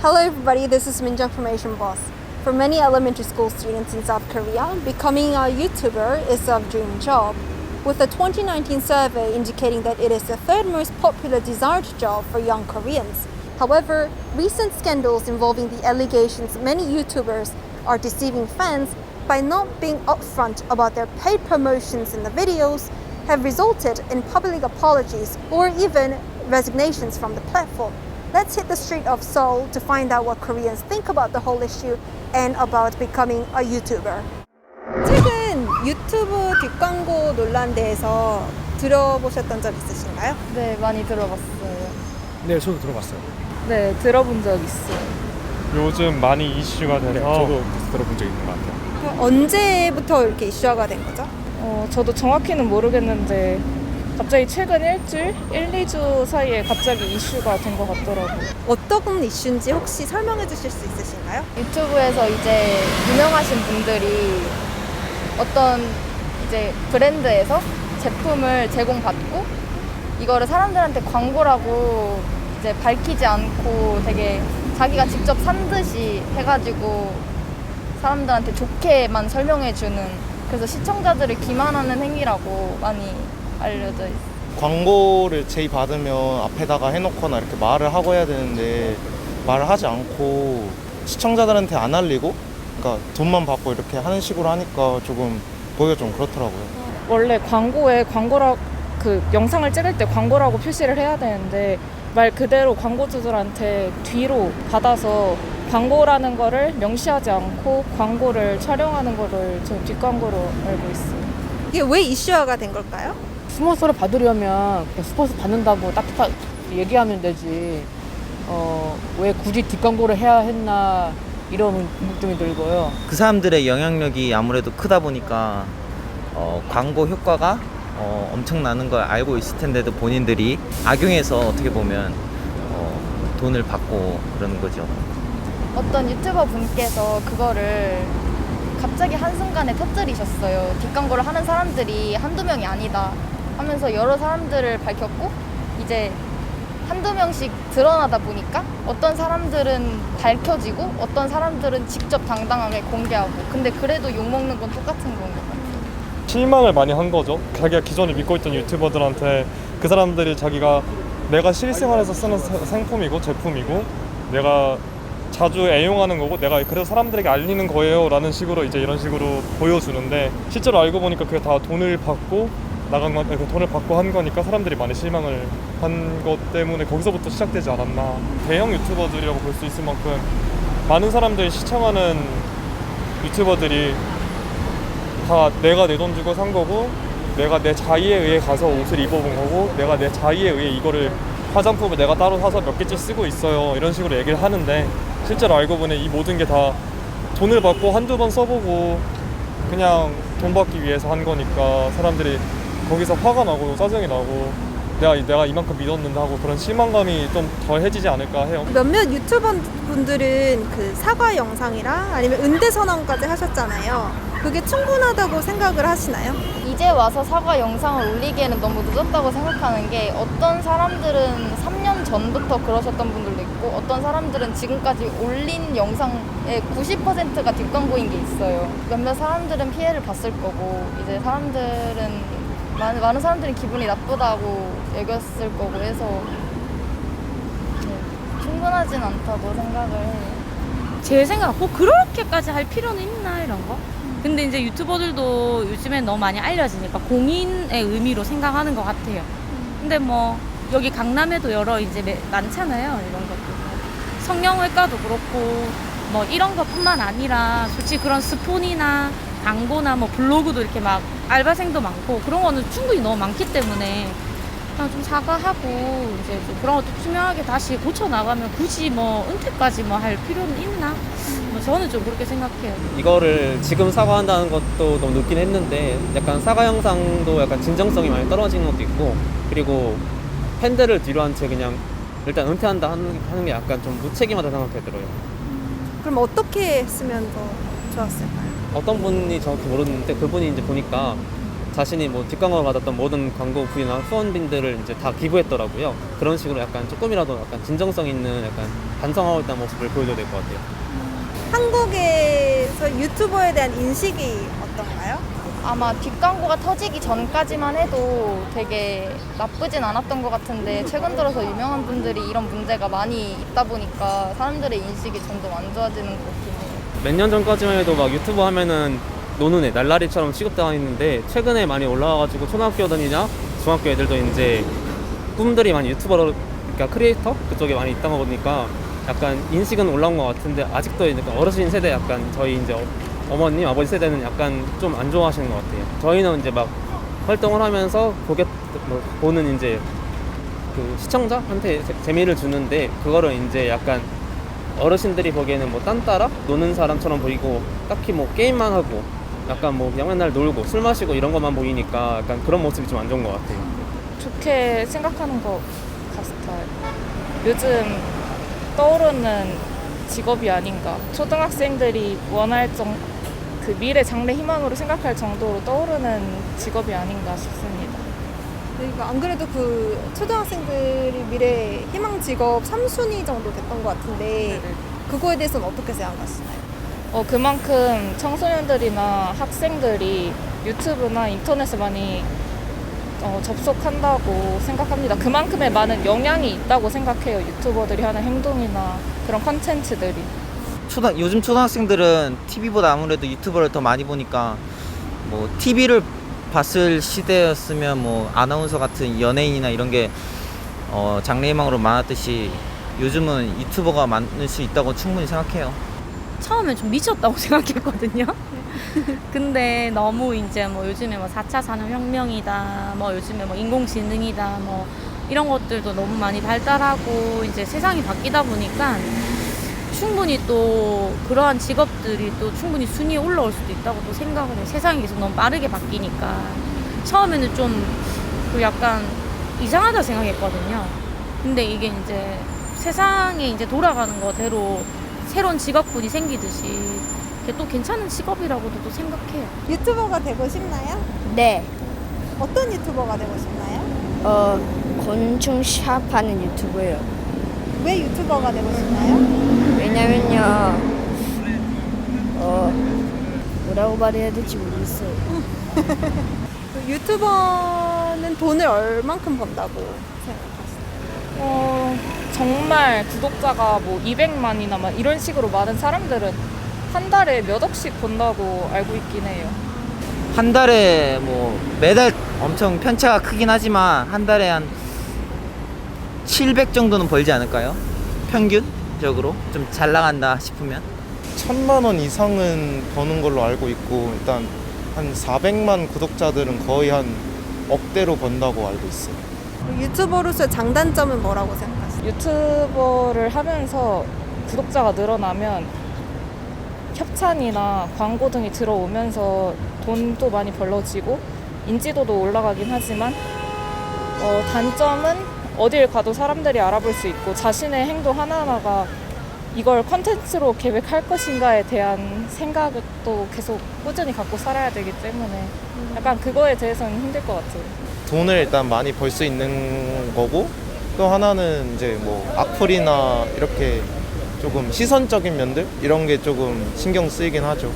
Hello everybody, this is Minjung from Asian Boss. For many elementary school students in South Korea, becoming a YouTuber is a dream job, with a 2019 survey indicating that it is the third most popular desired job for young Koreans. However, recent scandals involving the allegations many YouTubers are deceiving fans by not being upfront about their paid promotions in the videos have resulted in public apologies or even resignations from the platform. Let's hit the street of Seoul to find out what Koreans think about the whole issue and about becoming a YouTuber. 최근 유튜브 뒷광고 논란 대해서 들어보셨던 적 있으신가요? 네, 많이 들어봤어요. 네, 저도 들어봤어요. 네, 들어본 적 있어요. 요즘 많이 이슈가 돼서 네, 저도 들어본 적 있는 것 같아요. 그럼 언제부터 이렇게 이슈화가 된 거죠? 저도 정확히는 모르겠는데 갑자기 최근 일주일, 1-2주 사이에 갑자기 이슈가 된 것 같더라고요. 어떤 이슈인지 혹시 설명해 주실 수 있으신가요? 유튜브에서 이제 유명하신 분들이 어떤 이제 브랜드에서 제품을 제공받고 이거를 사람들한테 광고라고 이제 밝히지 않고 되게 자기가 직접 산 듯이 해가지고 사람들한테 좋게만 설명해주는, 그래서 시청자들을 기만하는 행위라고 많이 알려져 있어요. 광고를 제의받으면 앞에다가 해놓거나 이렇게 말을 하고 해야 되는데 말을 하지 않고 시청자들한테 안 알리고, 그러니까 돈만 받고 이렇게 하는 식으로 하니까 조금 보기가 좀 그렇더라고요. 원래 광고에 그 영상을 찍을 때 광고라고 표시를 해야 되는데 말 그대로 광고주들한테 뒤로 받아서 광고라는 거를 명시하지 않고 광고를 촬영하는 거를 저는 뒷광고로 알고 있어요. 이게 왜 이슈화가 된 걸까요? 스폰서를 받으려면 그냥 스폰서 받는다고 딱딱 얘기하면 되지. 왜 굳이 뒷광고를 해야 했나 이런 궁금증이 들고요. 그 사람들의 영향력이 아무래도 크다 보니까 광고 효과가 엄청나는 걸 알고 있을 텐데도 본인들이 악용해서 어떻게 보면 돈을 받고 그러는 거죠. 어떤 유튜버 분께서 그거를 갑자기 한순간에 터뜨리셨어요. 뒷광고를 하는 사람들이 한두 명이 아니다 하면서 여러 사람들을 밝혔고, 이제 한두 명씩 드러나다 보니까 어떤 사람들은 밝혀지고 어떤 사람들은 직접 당당하게 공개하고, 근데 그래도 욕먹는 건 똑같은 건 것 같아요. 실망을 많이 한 거죠. 자기가 기존에 믿고 있던 유튜버들한테 그 사람들이 자기가 내가 실생활에서 쓰는 상품이고 제품이고 내가 자주 애용하는 거고 내가 그래서 사람들에게 알리는 거예요 라는 식으로 이제 이런 식으로 보여주는데, 실제로 알고 보니까 그게 다 돈을 받고 나간 건, 돈을 받고 한 거니까 사람들이 많이 실망을 한 것 때문에 거기서부터 시작되지 않았나. 대형 유튜버들이라고 볼 수 있을 만큼 많은 사람들이 시청하는 유튜버들이 다 내가 내 돈 주고 산 거고 내가 내 자의에 의해 가서 옷을 입어본 거고 내가 내 자의에 의해 이거를 화장품을 내가 따로 사서 몇 개째 쓰고 있어요 이런 식으로 얘기를 하는데, 실제로 알고 보니 이 모든 게 다 돈을 받고 한두 번 써보고 그냥 돈 받기 위해서 한 거니까 사람들이 거기서 화가 나고 짜증이 나고 내가 이만큼 믿었는데 하고 그런 실망감이 좀 덜해지지 않을까 해요. 몇몇 유튜버 분들은 그 사과 영상이랑 아니면 은대 선언까지 하셨잖아요. 그게 충분하다고 생각을 하시나요? 이제 와서 사과 영상을 올리기에는 너무 늦었다고 생각하는 게, 어떤 사람들은 3년 전부터 그러셨던 분들도 있고 어떤 사람들은 지금까지 올린 영상의 90%가 뒷광고인 게 있어요. 몇몇 사람들은 피해를 봤을 거고, 이제 많은 사람들이 기분이 나쁘다고 여겼을 거고 해서 충분하진 않다고 생각을 해요. 제 생각 꼭 그렇게까지 할 필요는 있나 이런 거? 근데 이제 유튜버들도 요즘엔 너무 많이 알려지니까 공인의 의미로 생각하는 것 같아요. 근데 뭐 여기 강남에도 여러 이제 많잖아요, 이런 것도. 성형외과도 그렇고 뭐 이런 것뿐만 아니라 솔직히 그런 스폰이나 광고나 뭐 블로그도 이렇게 막 알바생도 많고 그런 거는 충분히 너무 많기 때문에 그냥 좀 사과하고 이제 좀 그런 것도 투명하게 다시 고쳐 나가면 굳이 뭐 은퇴까지 뭐 할 필요는 있나? 뭐 저는 좀 그렇게 생각해요. 이거를 지금 사과한다는 것도 너무 늦긴 했는데 약간 사과 영상도 약간 진정성이 많이 떨어지는 것도 있고, 그리고 팬들을 뒤로 한 채 그냥 일단 은퇴한다 하는 게 약간 좀 무책임하다 생각이 들어요. 그럼 어떻게 했으면 더 좋았을까요? 어떤 분이 정확히 모르는데 그분이 이제 보니까 자신이 뭐 뒷광고를 받았던 모든 광고부이나 후원빈들을 이제 다 기부했더라고요. 그런 식으로 약간 조금이라도 약간 진정성 있는 약간 반성하고 있다는 모습을 보여줘야 될 것 같아요. 한국에서 유튜버에 대한 인식이 어떤가요? 아마 뒷광고가 터지기 전까지만 해도 되게 나쁘진 않았던 것 같은데 최근 들어서 유명한 분들이 이런 문제가 많이 있다 보니까 사람들의 인식이 점점 안 좋아지는 것 같긴 해요. 몇 년 전까지만 해도 막 유튜버 하면은 노는 애, 날라리처럼 취급당했는데 최근에 많이 올라와가지고 초등학교들이나 중학교 애들도 이제 꿈들이 많이 유튜버로, 그러니까 크리에이터 그쪽에 많이 있다 보니까 약간 인식은 올라온 것 같은데 아직도 약간 어르신 세대, 약간 저희 이제 어머님, 아버지 세대는 약간 좀 안 좋아하시는 것 같아요. 저희는 이제 막 활동을 하면서 보는 이제 그 시청자한테 재미를 주는데 그거를 이제 약간 어르신들이 보기에는 뭐 딴 따라 노는 사람처럼 보이고 딱히 뭐 게임만 하고 약간 뭐 그냥 맨날 놀고 술 마시고 이런 것만 보이니까 약간 그런 모습이 좀 안 좋은 것 같아요. 좋게 생각하는 것 같아요. 요즘 떠오르는 직업이 아닌가. 초등학생들이 원할 그 미래 장래 희망으로 생각할 정도로 떠오르는 직업이 아닌가 싶습니다. 그러니까 안 그래도 그 초등학생들이 미래 희망 직업 3순위 정도 됐던 것 같은데 그거에 대해서는 어떻게 생각하시나요? 그만큼 청소년들이나 학생들이 유튜브나 인터넷을 많이 접속한다고 생각합니다. 그만큼의 많은 영향이 있다고 생각해요. 유튜버들이 하는 행동이나 그런 컨텐츠들이. 요즘 초등학생들은 TV보다 아무래도 유튜버를 더 많이 보니까 뭐 TV를 봤을 시대였으면 뭐 아나운서 같은 연예인이나 이런 게 장래희망으로 많았듯이 요즘은 유튜버가 많을 수 있다고 충분히 생각해요. 처음엔 좀 미쳤다고 생각했거든요. 근데 너무 이제 뭐 요즘에 뭐 4차 산업혁명이다, 뭐 요즘에 뭐 인공지능이다, 뭐 이런 것들도 너무 많이 발달하고 이제 세상이 바뀌다 보니까 충분히 또 그러한 직업들이 또 충분히 순위에 올라올 수도 있다고 또 생각을 해요. 세상이 계속 너무 빠르게 바뀌니까 처음에는 좀 약간 이상하다 생각했거든요. 근데 이게 이제 세상에 이제 돌아가는 거대로 새로운 직업군이 생기듯이 이게 또 괜찮은 직업이라고도 또 생각해요. 유튜버가 되고 싶나요? 네. 어떤 유튜버가 되고 싶나요? 곤충 샵하는 유튜브예요. 왜 유튜버가 되고 싶나요? 왜냐면요, 뭐라고 말해야 될지 모르겠어요. 유튜버는 돈을 얼만큼 번다고 생각하시나요? 정말 구독자가 뭐 200만이나 막 이런 식으로 많은 사람들은 한 달에 몇 억씩 번다고 알고 있긴 해요. 한 달에 뭐 매달 엄청 편차가 크긴 하지만 한 달에 한 700 정도는 벌지 않을까요? 평균적으로 좀 잘 나간다 싶으면 1,000만 원 이상은 버는 걸로 알고 있고 일단 한 400만 구독자들은 거의 한 억대로 번다고 알고 있어요. 유튜버로서의 장단점은 뭐라고 생각하세요? 유튜버를 하면서 구독자가 늘어나면 협찬이나 광고 등이 들어오면서 돈도 많이 벌어지고 인지도도 올라가긴 하지만 단점은 어딜 가도 사람들이 알아볼 수 있고 자신의 행동 하나하나가 이걸 컨텐츠로 계획할 것인가에 대한 생각을 또 계속 꾸준히 갖고 살아야 되기 때문에 약간 그거에 대해서는 힘들 것 같아요. 돈을 일단 많이 벌 수 있는 거고 또 하나는 이제 뭐 악플이나 이렇게 조금 시선적인 면들 이런 게 조금 신경 쓰이긴 하죠.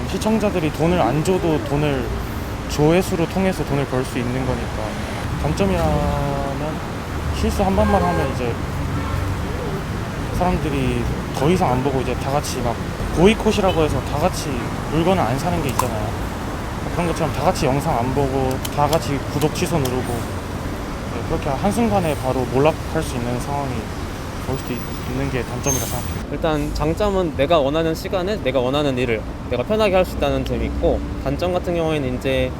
시청자들이 돈을 안 줘도 돈을 조회수로 통해서 돈을 벌 수 있는 거니까 단점이라면 실수 한 번만 하면 이제 사람들이 더 이상 안 보고 이제 다 같이 막 보이콧이라고 해서 다 같이 물건을 안 사는 게 있잖아요. 그런 것처럼 다 같이 영상 안 보고 다 같이 구독 취소 누르고 그렇게 한순간에 바로 몰락할 수 있는 상황이 올 수도 있는 게 단점이라 생각해요. 일단 장점은 내가 원하는 시간에 내가 원하는 일을 내가 편하게 할 수 있다는 점이 있고, 단점 같은 경우에는 이제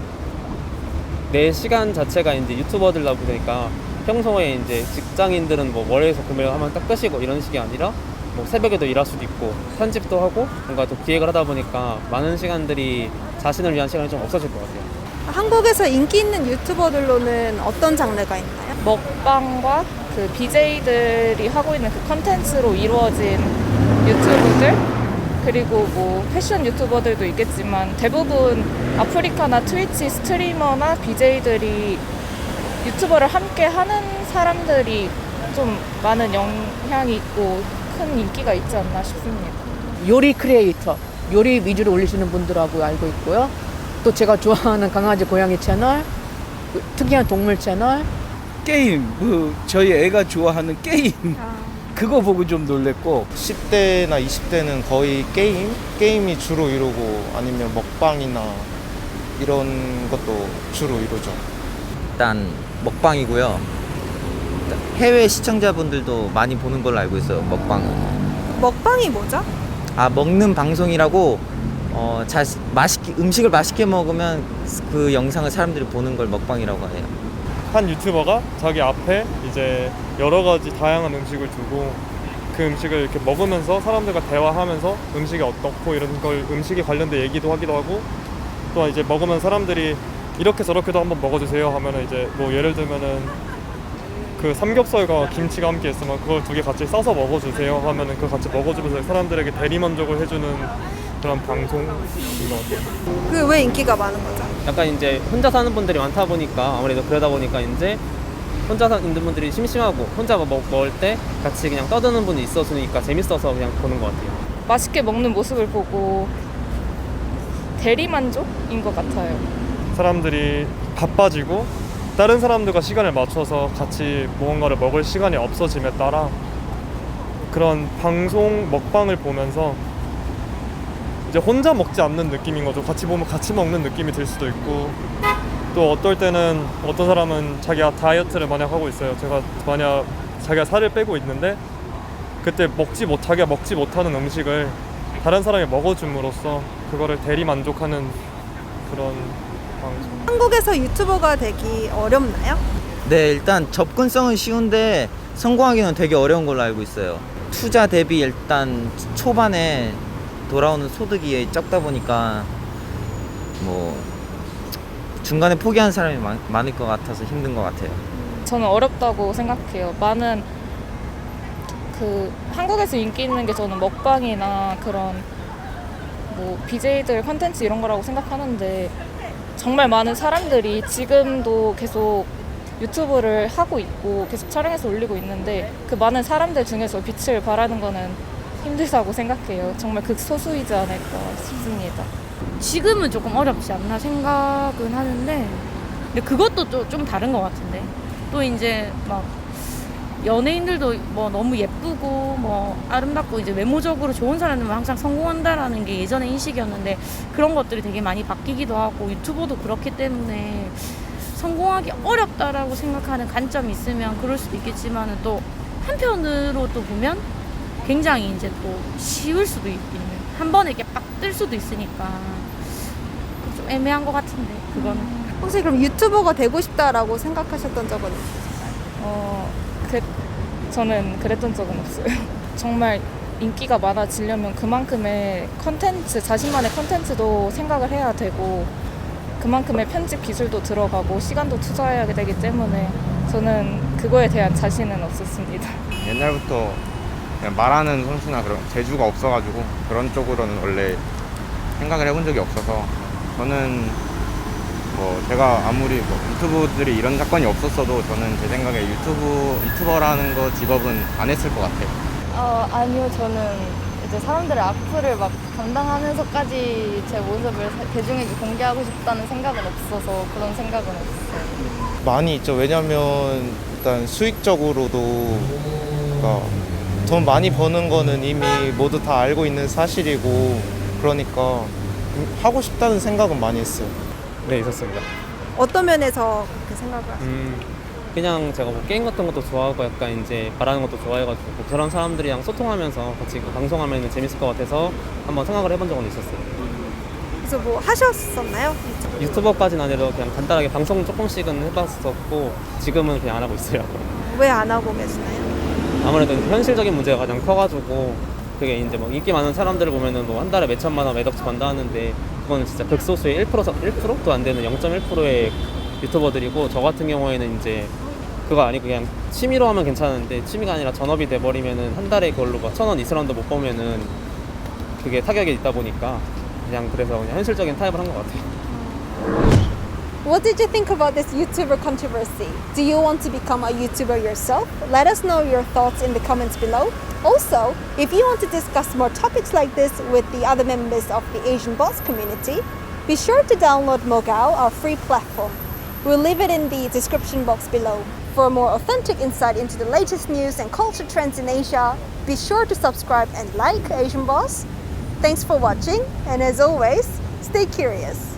내 시간 자체가 이제 유튜버들다 보니까 평소에 이제 직장인들은 뭐 월요일에서 금요일 하면 딱 끝이고 이런 식이 아니라 뭐 새벽에도 일할 수도 있고 편집도 하고 뭔가 또 기획을 하다 보니까 많은 시간들이 자신을 위한 시간이 좀 없어질 것 같아요. 한국에서 인기 있는 유튜버들로는 어떤 장르가 있나요? 먹방과 그 BJ들이 하고 있는 그 컨텐츠로 이루어진 유튜브들, 그리고 뭐 패션 유튜버들도 있겠지만 대부분 아프리카나 트위치 스트리머나 BJ들이 유튜버를 함께 하는 사람들이 좀 많은 영향이 있고 큰 인기가 있지 않나 싶습니다. 요리 크리에이터, 요리 위주로 올리시는 분들하고 알고 있고요. 또 제가 좋아하는 강아지 고양이 채널, 특이한 동물 채널, 게임, 저희 애가 좋아하는 게임 그거 보고 좀 놀랬고 10대나 20대는 거의 게임이 주로 이루고 아니면 먹방이나 이런 것도 주로 이루죠. 일단 먹방이고요. 해외 시청자분들도 많이 보는 걸로 알고 있어요. 먹방은. 먹방이 뭐죠? 먹는 방송이라고 음식을 맛있게 먹으면 그 영상을 사람들이 보는 걸 먹방이라고 해요. 한 유튜버가 자기 앞에 이제 여러 가지 다양한 음식을 두고 그 음식을 이렇게 먹으면서 사람들과 대화하면서 음식이 어떻고 이런 걸 음식에 관련된 얘기도 하기도 하고 또 이제 먹으면 사람들이 이렇게 저렇게도 한번 먹어주세요 하면은 이제 뭐 예를 들면은 그 삼겹살과 김치가 함께 있으면 그걸 두 개 같이 싸서 먹어주세요 하면은 그걸 같이 먹어주면서 사람들에게 대리만족을 해주는 그런 방송인 것 같아요. 그 왜 인기가 많은 거죠? 약간 이제 혼자 사는 분들이 많다 보니까 아무래도 그러다 보니까 이제 혼자 있는 분들이 심심하고 혼자 먹을 때 같이 그냥 떠드는 분이 있어주니까 재밌어서 그냥 보는 것 같아요. 맛있게 먹는 모습을 보고 대리만족인 것 같아요. 사람들이 바빠지고 다른 사람들과 시간을 맞춰서 같이 무언가를 먹을 시간이 없어짐에 따라 그런 방송 먹방을 보면서 이제 혼자 먹지 않는 느낌인 거죠. 같이 보면 같이 먹는 느낌이 들 수도 있고 또 어떨 때는 어떤 사람은 자기가 다이어트를 만약 하고 있어요. 만약 자기가 살을 빼고 있는데 그때 먹지 못하는 음식을 다른 사람이 먹어줌으로써 그거를 대리 만족하는 그런 방송. 한국에서 유튜버가 되기 어렵나요? 네, 일단 접근성은 쉬운데 성공하기는 되게 어려운 걸로 알고 있어요. 투자 대비 일단 초반에 돌아오는 소득이 적다 보니까 뭐 중간에 포기하는 사람이 많을 것 같아서 힘든 것 같아요. 저는 어렵다고 생각해요. 많은 한국에서 인기 있는 게 저는 먹방이나 그런 뭐 BJ들 컨텐츠 이런 거라고 생각하는데 정말 많은 사람들이 지금도 계속 유튜브를 하고 있고 계속 촬영해서 올리고 있는데 그 많은 사람들 중에서 빛을 발하는 거는 힘들다고 생각해요. 정말 극소수이지 않을까 싶습니다. 지금은 조금 어렵지 않나 생각은 하는데 근데 그것도 좀 다른 것 같은데 또 이제 막 연예인들도 뭐 너무 예쁘고 뭐 아름답고 이제 외모적으로 좋은 사람들만 항상 성공한다라는 게 예전의 인식이었는데 그런 것들이 되게 많이 바뀌기도 하고 유튜버도 그렇기 때문에 성공하기 어렵다라고 생각하는 관점이 있으면 그럴 수도 있겠지만은 또 한편으로 또 보면 굉장히 이제 또 쉬울 수도 있는 한 번에 이렇게 빡 뜰 수도 있으니까 좀 애매한 것 같은데 그거는. 혹시 그럼 유튜버가 되고 싶다라고 생각하셨던 적은 있으세요? 저는 그랬던 적은 없어요. 정말 인기가 많아지려면 그만큼의 컨텐츠, 자신만의 컨텐츠도 생각을 해야 되고 그만큼의 편집 기술도 들어가고 시간도 투자해야 되기 때문에 저는 그거에 대한 자신은 없었습니다. 옛날부터 그냥 말하는 솜씨나 그런 재주가 없어가지고 그런 쪽으로는 원래 생각을 해본 적이 없어서 저는 뭐 제가 아무리 뭐 유튜브들이 이런 사건이 없었어도 저는 제 생각에 유튜버라는 거 직업은 안 했을 것 같아요. 아니요, 저는 이제 사람들의 악플을 막 감당하면서까지 제 모습을 대중에게 공개하고 싶다는 생각은 없어서 그런 생각은 없어요. 많이 있죠. 왜냐면 일단 수익적으로도 그러니까 돈 많이 버는 거는 이미 모두 다 알고 있는 사실이고 그러니까 하고 싶다는 생각은 많이 했어요. 네, 있었습니다. 어떤 면에서 그렇게 생각을 하세요? 그냥 제가 뭐 게임 같은 것도 좋아하고 약간 이제 말하는 것도 좋아해가지고 그런 사람들이랑 소통하면서 같이 방송하면 재밌을 것 같아서 한번 생각을 해본 적은 있었어요. 그래서 뭐 하셨었나요? 유튜버까지는 아니라 그냥 간단하게 방송 조금씩은 해봤었고 지금은 그냥 안 하고 있어요. 왜 안 하고 계시나요? 아무래도 현실적인 문제가 가장 커가지고 그게 이제 뭐 인기 많은 사람들을 보면은 뭐 한 달에 몇 천만 원, 몇 억씩 번다 하는데 그거는 진짜 극소수의 1%도 안 되는 0.1%의 유튜버들이고 저 같은 경우에는 이제 그거 아니고 그냥 취미로 하면 괜찮은데 취미가 아니라 전업이 돼버리면은 한 달에 그걸로 막 1,000원, 2,000원도 못 보면은 그게 타격이 있다 보니까 그냥 그래서 그냥 현실적인 타협을 한 것 같아요. What did you think about this YouTuber controversy? Do you want to become a YouTuber yourself? Let us know your thoughts in the comments below. Also, if you want to discuss more topics like this with the other members of the Asian Boss community, be sure to download Mogao, our free platform. We'll leave it in the description box below. For more authentic insight into the latest news and culture trends in Asia, be sure to subscribe and like Asian Boss. Thanks for watching, and as always, stay curious.